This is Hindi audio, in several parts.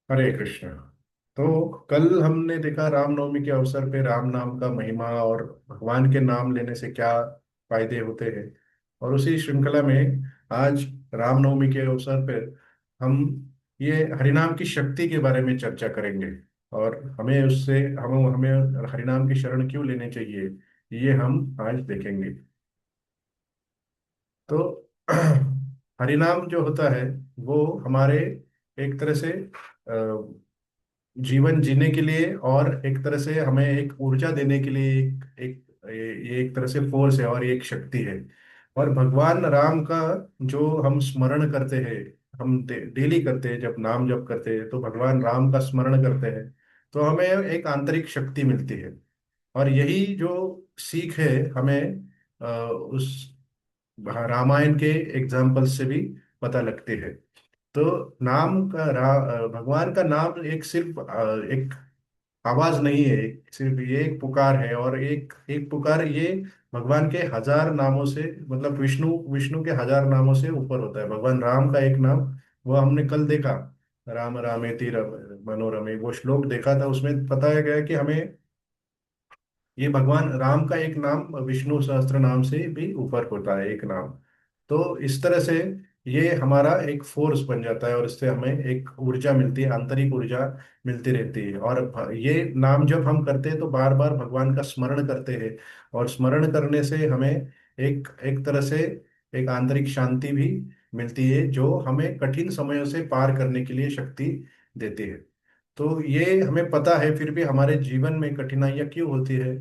हरे कृष्ण। तो कल हमने देखा रामनवमी के अवसर पे राम नाम का महिमा और भगवान के नाम लेने से क्या फायदे होते हैं। और उसी श्रृंखला में आज रामनवमी के अवसर पर हम ये हरिनाम की शक्ति के बारे में चर्चा करेंगे। और हमें उससे हम हमें हरिनाम की शरण क्यों लेने चाहिए, ये हम आज देखेंगे। तो हरिनाम जो होता है वो हमारे एक तरह से जीवन जीने के लिए और एक तरह से हमें एक ऊर्जा देने के लिए ये एक तरह से फोर्स है और ये एक शक्ति है। और भगवान राम का जो हम स्मरण करते हैं, हम डेली करते हैं, जब नाम जप करते हैं तो भगवान राम का स्मरण करते हैं, तो हमें एक आंतरिक शक्ति मिलती है। और यही जो सीख है हमें उस रामायण के एग्जाम्पल से भी पता लगती है। तो भगवान का नाम एक सिर्फ एक आवाज नहीं है, सिर्फ ये एक पुकार है। और एक एक पुकार ये भगवान के हजार नामों से, मतलब विष्णु विष्णु के हजार नामों से ऊपर होता है। भगवान राम का एक नाम, वो हमने कल देखा, राम रामेति मनोरमे, वो श्लोक देखा था। उसमें बताया गया कि हमें ये भगवान राम का एक नाम विष्णु सहस्त्र नाम से भी ऊपर होता है एक नाम। तो इस तरह से ये हमारा एक फोर्स बन जाता है और इससे हमें एक ऊर्जा मिलती है, आंतरिक ऊर्जा मिलती रहती है। और ये नाम जब हम करते हैं तो बार बार भगवान का स्मरण करते हैं। और स्मरण करने से हमें एक एक तरह से एक आंतरिक शांति भी मिलती है, जो हमें कठिन समयों से पार करने के लिए शक्ति देती है। तो ये हमें पता है, फिर भी हमारे जीवन में कठिनाइयाँ क्यों होती है।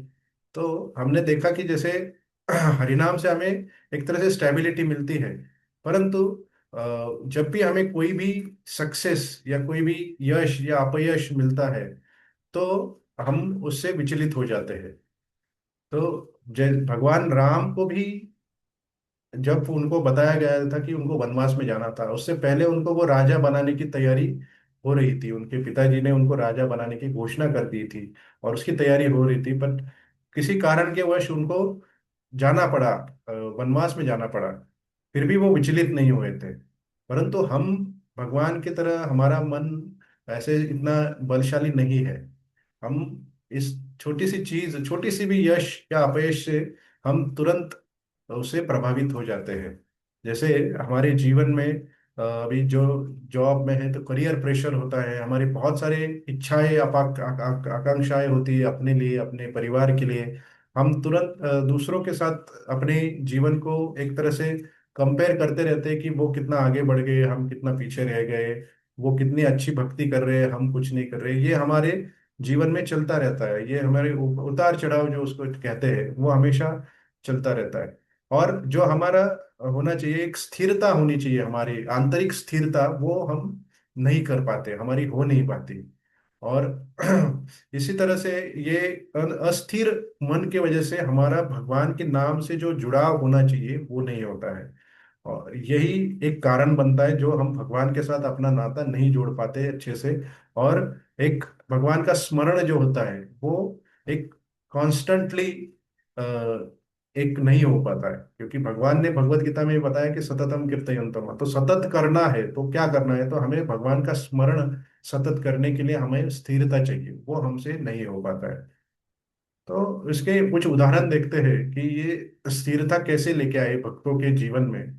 तो हमने देखा कि जैसे हरिनाम से हमें एक तरह से स्टेबिलिटी मिलती है, परंतु जब भी हमें कोई भी सक्सेस या कोई भी यश या अपयश मिलता है तो हम उससे विचलित हो जाते हैं। तो जय भगवान राम को भी जब उनको बताया गया था कि उनको वनवास में जाना था, उससे पहले उनको वो राजा बनाने की तैयारी हो रही थी। उनके पिताजी ने उनको राजा बनाने की घोषणा कर दी थी और उसकी तैयारी हो रही थी। पर किसी कारण के वश उनको जाना पड़ा, वनवास में जाना पड़ा। फिर भी वो विचलित नहीं हुए थे। परंतु हम भगवान की तरह हमारा मन ऐसे इतना बलशाली नहीं है। हम इस छोटी सी चीज, छोटी सी भी यश या अपयश से हम तुरंत उससे प्रभावित हो जाते हैं। जैसे हमारे जीवन में अभी जो जॉब में है तो करियर प्रेशर होता है, हमारी बहुत सारे इच्छाएं आकांक्षाएं होती है अपने लिए, अपने परिवार के लिए। हम तुरंत दूसरों के साथ अपने जीवन को एक तरह से कंपेयर करते रहते हैं कि वो कितना आगे बढ़ गए, हम कितना पीछे रह गए। वो कितनी अच्छी भक्ति कर रहे हैं, हम कुछ नहीं कर रहे। ये हमारे जीवन में चलता रहता है। ये हमारे उतार चढ़ाव जो उसको कहते हैं वो हमेशा चलता रहता है। और जो हमारा होना चाहिए, एक स्थिरता होनी चाहिए, हमारी आंतरिक स्थिरता, वो हम नहीं कर पाते, हमारी हो नहीं पाती। और इसी तरह से ये अस्थिर मन की वजह से हमारा भगवान के नाम से जो जुड़ाव होना चाहिए वो नहीं होता है। और यही एक कारण बनता है जो हम भगवान के साथ अपना नाता नहीं जोड़ पाते अच्छे से। और एक भगवान का स्मरण जो होता है वो एक कॉन्स्टेंटली एक नहीं हो पाता है, क्योंकि भगवान ने भगवत गीता में बताया कि सततम कीर्तयन्तम। तो सतत करना है तो क्या करना है, तो हमें भगवान का स्मरण सतत करने के लिए हमें स्थिरता चाहिए, वो हमसे नहीं हो पाता है। तो इसके कुछ उदाहरण देखते हैं कि ये स्थिरता कैसे लेके आए भक्तों के जीवन में।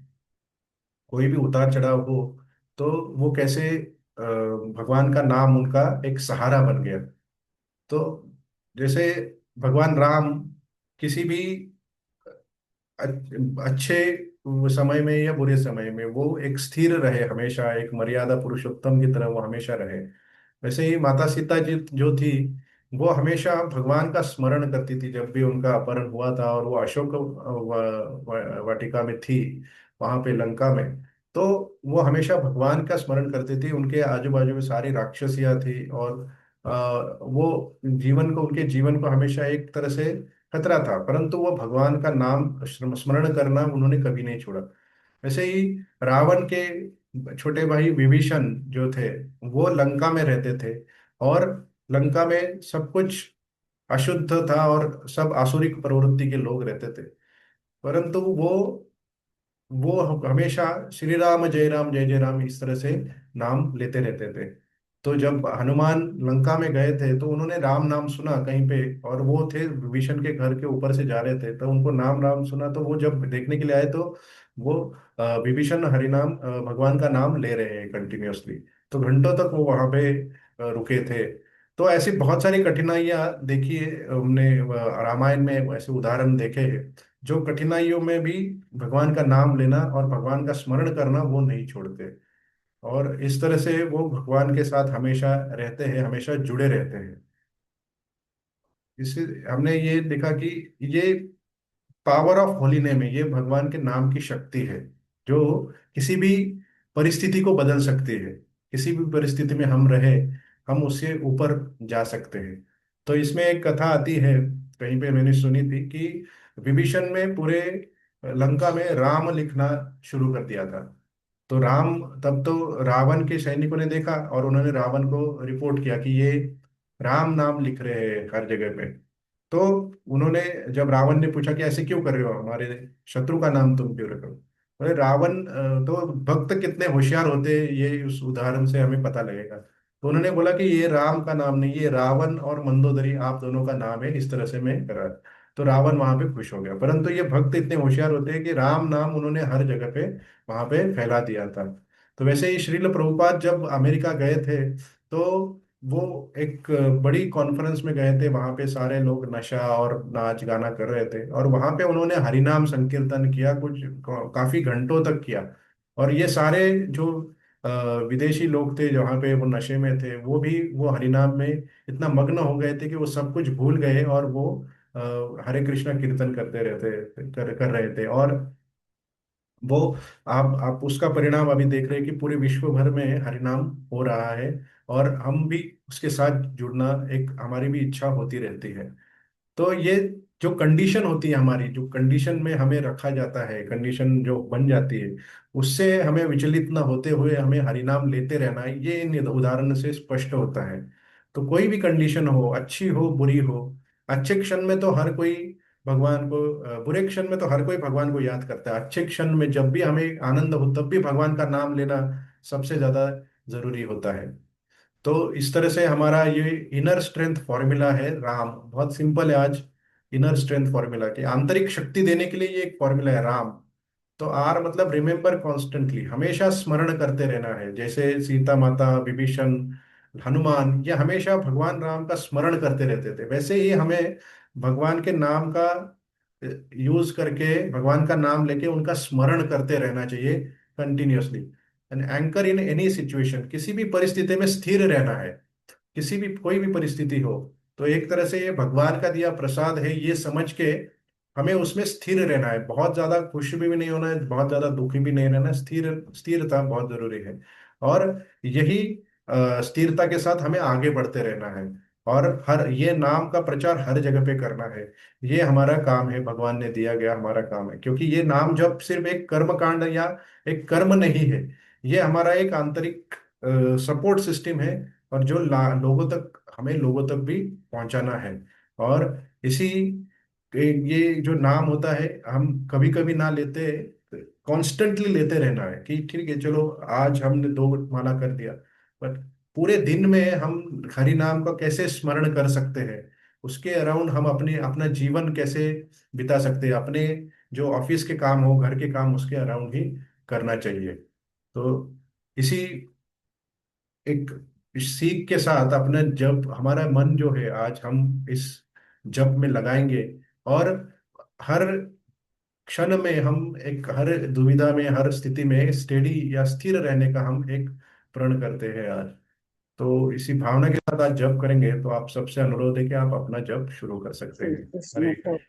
कोई भी उतार चढ़ाव हो तो वो कैसे भगवान का नाम उनका एक सहारा बन गया। तो जैसे भगवान राम किसी भी अच्छे समय में या बुरे समय में वो एक स्थिर रहे, हमेशा एक मर्यादा पुरुषोत्तम की तरह वो हमेशा रहे। वैसे ही माता सीता जी जो थी, वो हमेशा भगवान का स्मरण करती थी। जब भी उनका अपहरण हुआ था और वो अशोक वाटिका में थी, वहां पे लंका में, तो वो हमेशा भगवान का स्मरण करती थी। उनके आजू बाजू में सारी राक्षसियां थी और वो जीवन को, उनके जीवन को हमेशा एक तरह से खतरा था, परंतु वो भगवान का नाम स्मरण करना उन्होंने कभी नहीं छोड़ा। वैसे ही रावण के छोटे भाई विभीषण जो थे, वो लंका में रहते थे। और लंका में सब कुछ अशुद्ध था और सब आसुरिक प्रवृत्ति के लोग रहते थे। परंतु वो हमेशा श्री राम जय राम जय जय राम इस तरह से नाम लेते रहते थे। तो जब हनुमान लंका में गए थे तो उन्होंने राम नाम सुना कहीं पे, और वो थे विभीषण के घर के ऊपर से जा रहे थे, तो उनको नाम राम सुना, तो वो जब देखने के लिए आए तो वो विभीषण हरिनाम भगवान का नाम ले रहे हैं कंटिन्यूअसली। तो घंटों तक वो वहां पे रुके थे। तो ऐसी बहुत सारी कठिनाइयां देखी है हमने, रामायण में ऐसे उदाहरण देखे हैं, जो कठिनाइयों में भी भगवान का नाम लेना और भगवान का स्मरण करना वो नहीं छोड़ते, और इस तरह से वो भगवान के साथ हमेशा रहते हैं, हमेशा जुड़े रहते हैं। इससे हमने ये देखा कि ये पावर ऑफ होली नेम है, ये भगवान के नाम की शक्ति है, जो किसी भी परिस्थिति को बदल सकती है। किसी भी परिस्थिति में हम रहे, हम उससे ऊपर जा सकते हैं। तो इसमें एक कथा आती है, कहीं पे मैंने सुनी थी कि विभीषण में पूरे लंका में राम लिखना शुरू कर दिया था। तो राम, तब तो रावण के सैनिकों ने देखा और उन्होंने रावण को रिपोर्ट किया कि ये राम नाम लिख रहे हैं हर जगह पे। तो उन्होंने, जब रावण ने पूछा कि ऐसे क्यों कर रहे हो, हमारे शत्रु का नाम तुम क्यों रख रहे हो, बोले रावण तो भक्त कितने होशियार होते हैं, ये उस उदाहरण से हमें पता लगेगा। तो उन्होंने बोला कि ये राम का नाम नहीं, ये रावण और मंदोदरी आप दोनों का नाम है, इस तरह से मैं करा। तो रावण वहां पे खुश हो गया, परंतु ये भक्त इतने होशियार होते हैं कि राम नाम उन्होंने हर जगह पे वहां पे फैला दिया था। तो वैसे ही श्रील प्रभुपाद जब अमेरिका गए थे, तो वो एक बड़ी कॉन्फ्रेंस में गए थे, वहां पे सारे लोग नशा और नाच गाना कर रहे थे, और वहां पे उन्होंने हरिनाम संकीर्तन किया, कुछ काफी घंटों तक किया। और ये सारे जो अ, विदेशी लोग थे जहाँ पे वो नशे में थे, वो भी वो हरिनाम में इतना मग्न हो गए थे कि वो सब कुछ भूल गए, और वो अ, हरे कृष्णा कीर्तन करते रहते, कर रहे थे। और वो, आप उसका परिणाम अभी देख रहे हैं कि पूरे विश्व भर में हरिनाम हो रहा है, और हम भी उसके साथ जुड़ना, एक हमारी भी इच्छा होती रहती है। तो ये जो कंडीशन होती है हमारी, जो कंडीशन में हमें रखा जाता है, कंडीशन जो बन जाती है, उससे हमें विचलित ना होते हुए हमें हरिनाम लेते रहना है, ये इन उदाहरण से स्पष्ट होता है। तो कोई भी कंडीशन हो, अच्छी हो बुरी हो, अच्छे क्षण में तो हर कोई भगवान को, बुरे क्षण में तो हर कोई भगवान को याद करता है, अच्छे क्षण में जब भी हमें आनंद हो तब भी भगवान का नाम लेना सबसे ज्यादा जरूरी होता है। तो इस तरह से हमारा ये इनर स्ट्रेंथ फॉर्मूला है राम, बहुत सिंपल है आज। इनर स्ट्रेंथ फॉर्मूला की आंतरिक शक्ति देने के लिए ये एक फॉर्मूला है राम। तो आर मतलब रिमेम्बर कॉन्स्टेंटली, हमेशा स्मरण करते रहना है, जैसे सीता माता, विभीषण, हनुमान, ये हमेशा भगवान राम का स्मरण करते रहते थे, वैसे ही हमें भगवान के नाम का यूज करके, भगवान का नाम लेके उनका स्मरण करते रहना चाहिए continuously. An anchor in any situation, किसी भी परिस्थिति में स्थिर रहना है, किसी भी कोई भी परिस्थिति हो। तो एक तरह से ये भगवान का दिया प्रसाद है, ये समझ के हमें उसमें स्थिर रहना है, बहुत ज्यादा खुश भी नहीं होना है, बहुत ज्यादा दुखी भी नहीं रहना है, स्थिरता बहुत जरूरी है। और यही स्थिरता के साथ हमें आगे बढ़ते रहना है, और हर ये नाम का प्रचार हर जगह पे करना है। ये हमारा काम है, भगवान ने दिया गया हमारा काम है, क्योंकि ये नाम जब सिर्फ एक कर्म कांड या एक कर्म नहीं है, ये हमारा एक आंतरिक सपोर्ट सिस्टम है, और जो लोगों तक, हमें लोगों तक भी पहुंचाना है। और इसी ये जो नाम होता है, हम कभी कभी ना लेते, कॉन्स्टेंटली लेते रहना है कि ठीक है चलो आज हमने 2 माला कर दिया, बट पूरे दिन में हम हरि नाम का कैसे स्मरण कर सकते हैं, उसके अराउंड हम अपने अपना जीवन कैसे बिता सकते हैं, अपने जो ऑफिस के काम हो, घर के काम, उसके अराउंड ही करना चाहिए। तो इसी एक सीख के साथ अपना जब हमारा मन जो है आज हम इस जप में लगाएंगे, और हर क्षण में हम एक, हर दुविधा में, हर स्थिति में स्टेडी या स्थिर रहने का हम एक प्रण करते हैं आज। तो इसी भावना के साथ आज जप करेंगे, तो आप सबसे अनुरोध है कि आप अपना जप शुरू कर सकते हैं। श्री कृष्ण हरे को कृष्ण।